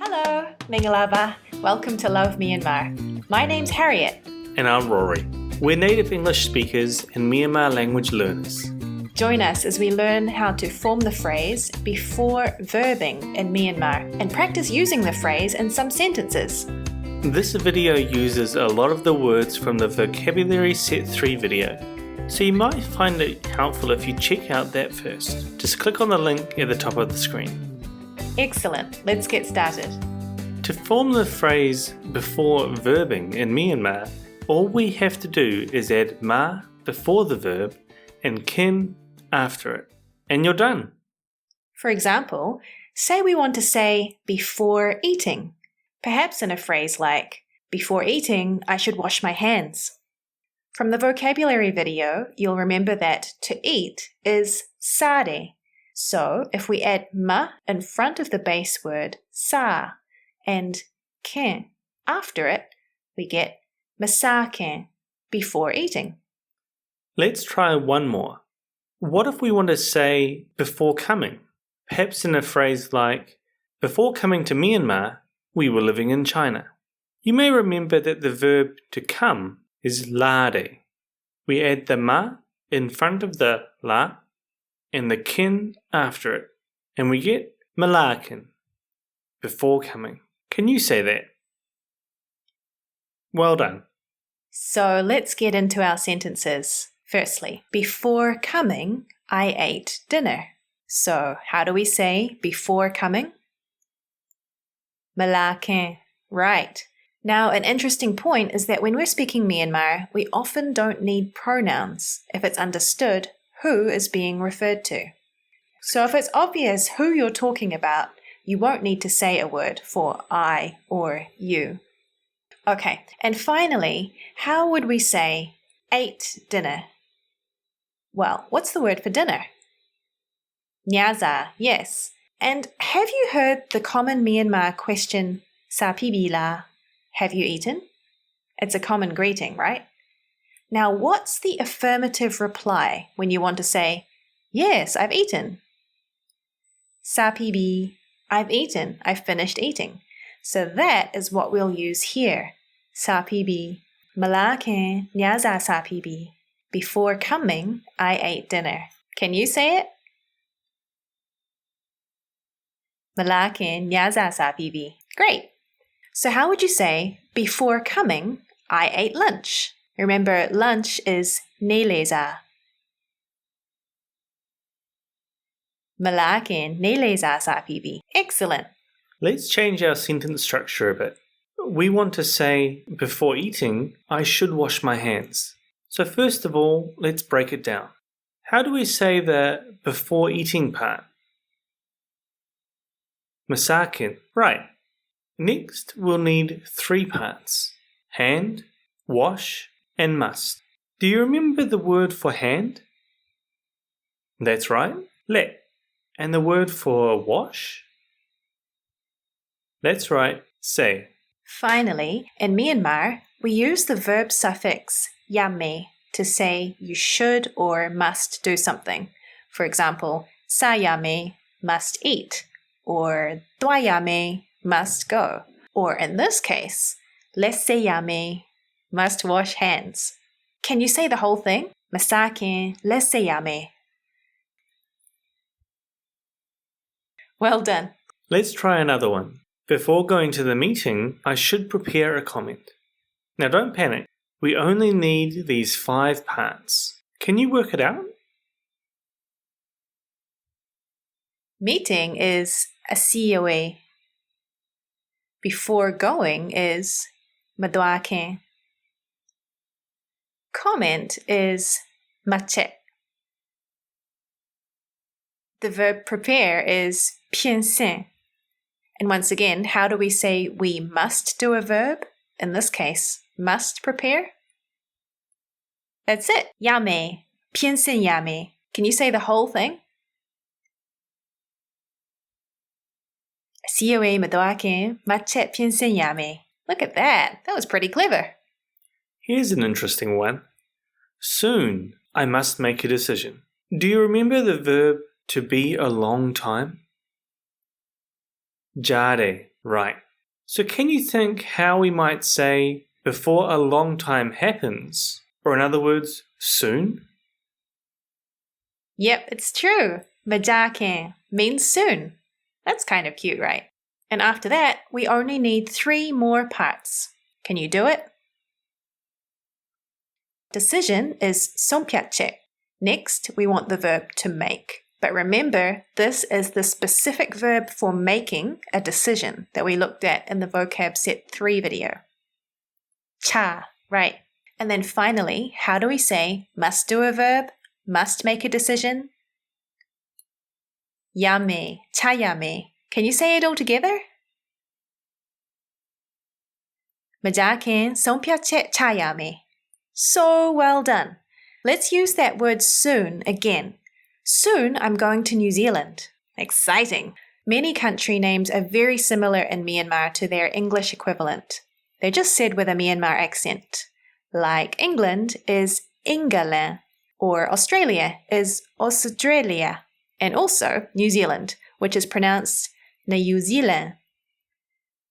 Hello, Mingalava. Welcome to Love Myanmar. My name's Harriet. And I'm Rory. We're native English speakers and Myanmar language learners. Join us as we learn how to form the phrase before verbing in Myanmar and practice using the phrase in some sentences. This video uses a lot of the words from the Vocabulary Set 3 video, so you might find it helpful if you check out that first. Just click on the link at the top of the screen. Excellent, let's get started. To form the phrase before verbing in Myanmar, all we have to do is add ma before the verb and kin after it, and you're done. For example, say we want to say before eating, perhaps in a phrase like, before eating, I should wash my hands. From the vocabulary video, you'll remember that to eat is sare. So if we add ma in front of the base word sa and kin after it, we get masakin, before eating. Let's try one more. What if we want to say before coming? Perhaps in a phrase like, before coming to Myanmar, we were living in China. You may remember that the verb to come is lade. We add the ma in front of the la and the kin after it, and we get malakin, before coming. Can you say that? Well done. So let's get into our sentences. Firstly, before coming, I ate dinner. So how do we say before coming? Malakin. Right. Now, an interesting point is that when we're speaking Myanmar, we often don't need pronouns if it's understood who is being referred to. So if it's obvious who you're talking about, you won't need to say a word for I or you. Okay, and finally, how would we say ate dinner? Well, what's the word for dinner? Nyaza, yes. And have you heard the common Myanmar question, Sa pi la? Have you eaten? It's a common greeting, right? Now, what's the affirmative reply when you want to say, yes, I've eaten? Sa pi, I've eaten, I've finished eating. So that is what we'll use here. Sa pi, malakin nyaza sa pi. Before coming, I ate dinner. Can you say it? Malakin nyaza sa pi. Great. So how would you say, before coming, I ate lunch? Remember, lunch is neleza. Malakin neleza sa pi. Excellent. Let's change our sentence structure a bit. We want to say, before eating, I should wash my hands. So first of all, let's break it down. How do we say the before eating part? Masakin. Right. Next, we'll need 3 parts. Hand, wash, and must. Do you remember the word for hand? That's right, let. And the word for wash? That's right, say. Finally, in Myanmar, we use the verb suffix yame to say you should or must do something. For example, sa yame, must eat, or dwa yame, must go. Or in this case, lesse yame, must wash hands. Can you say the whole thing? Masakin lesse yame. Well done. Let's try another one. Before going to the meeting, I should prepare a comment. Now don't panic. We only need these 5 parts. Can you work it out? Meeting is asiyawe. Before going is madwakin. Comment is mache. The verb prepare is piensen. And once again, how do we say we must do a verb? In this case, must prepare? That's it. Yame. Piensen yame. Can you say the whole thing? Siyoe madwakin mache piensen yame. Look at that. That was pretty clever. Here's an interesting one. Soon, I must make a decision. Do you remember the verb to be a long time? Jare. Right. So can you think how we might say before a long time happens, or in other words, soon? Yep, it's true. Majakin means soon. That's kind of cute, right? And after that, we only need 3 more parts. Can you do it? Decision is sompiache. Next, we want the verb to make. But remember, this is the specific verb for making a decision that we looked at in the vocab set 3 video. Cha, right. And then finally, how do we say must do a verb, must make a decision? Yame, chayame. Can you say it all together? Majakin sompiache chayame. So well done. Let's use that word soon again. Soon I'm going to New Zealand. Exciting. Many country names are very similar in Myanmar to their English equivalent. They're just said with a Myanmar accent. Like England is England, or Australia is Australia, and also New Zealand, which is pronounced New Zealand.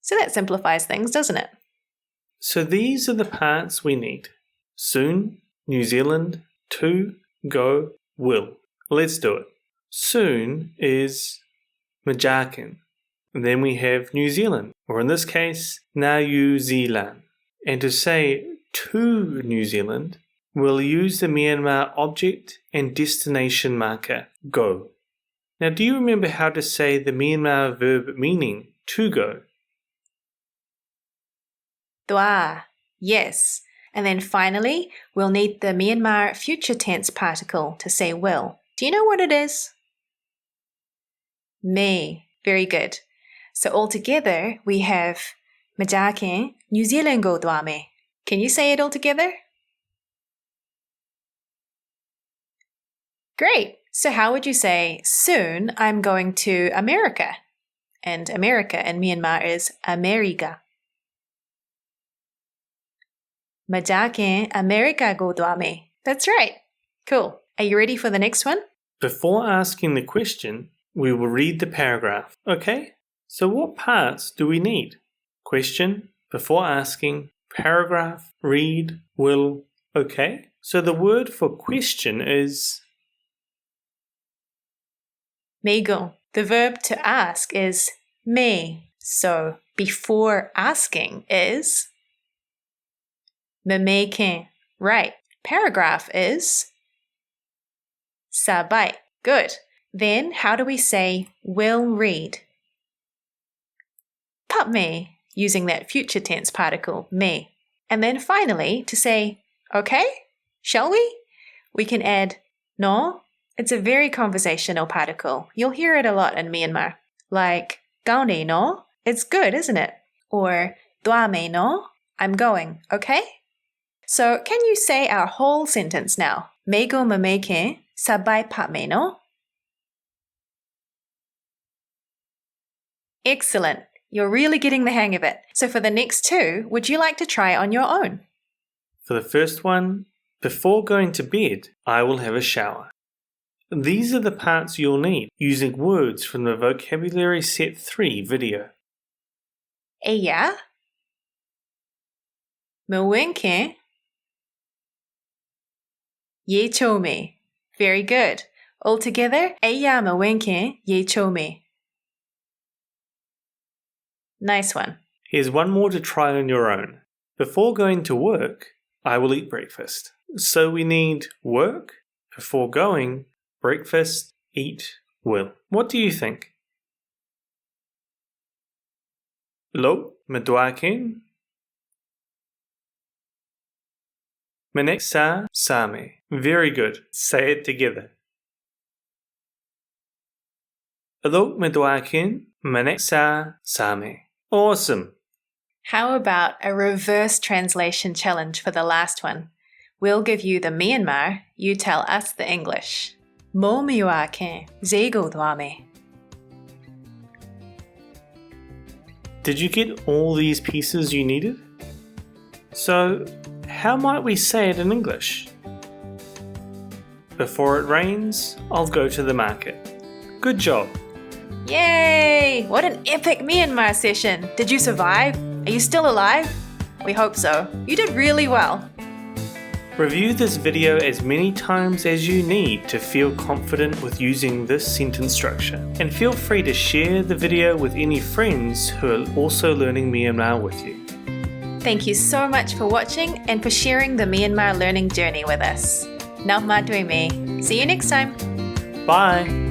So that simplifies things, doesn't it? So these are the parts we need. Soon, New Zealand, to, go, will. Let's do it. Soon is Majakin. And then we have New Zealand, or in this case, New Zealand. And to say to New Zealand, we'll use the Myanmar object and destination marker, go. Now, do you remember how to say the Myanmar verb meaning to go? Dwa, yes. And then finally, we'll need the Myanmar future tense particle to say will. Do you know what it is? Me. Very good. So altogether, we have Majakin New Zealand go dwame. Can you say it all together? Great. So how would you say, soon I'm going to America? And America in Myanmar is America. Majakin America go dwame. That's right. Cool. Are you ready for the next one? Before asking the question, we will read the paragraph, okay? So what parts do we need? Question, before asking, paragraph, read, will, okay? So the word for question is Meigung. The verb to ask is me. So before asking is memeken. Right. Paragraph is sabai. Good. Then how do we say will read? Pap me, using that future tense particle, me. And then finally, to say, okay, shall we can add no. It's a very conversational particle. You'll hear it a lot in Myanmar. Like, gaone no, it's good, isn't it? Or, dwame no, I'm going, okay? So, can you say our whole sentence now? Mego mameke sabai patme no? Excellent. You're really getting the hang of it. So for the next 2, would you like to try on your own? For the first one, before going to bed, I will have a shower. These are the parts you'll need using words from the Vocabulary Set 3 video. Eya. Mwenke. Ye chome. Very good. All together, eya mwenke ye chome. Nice one. Here's one more to try on your own. Before going to work, I will eat breakfast. So we need work, before going, breakfast, eat, will. What do you think? Lo, medwakin. Meneksa same. Very good. Say it together. Lo, medwakin. Meneksa same. Awesome. How about a reverse translation challenge for the last one? We'll give you the Myanmar, you tell us the English. Mo miwake zego dwame. Did you get all these pieces you needed? So, how might we say it in English? Before it rains, I'll go to the market. Good job. Yay! What an epic Myanmar session! Did you survive? Are you still alive? We hope so. You did really well. Review this video as many times as you need to feel confident with using this sentence structure. And feel free to share the video with any friends who are also learning Myanmar with you. Thank you so much for watching and for sharing the Myanmar learning journey with us. Ngọc Ma Tui Me. See you next time. Bye!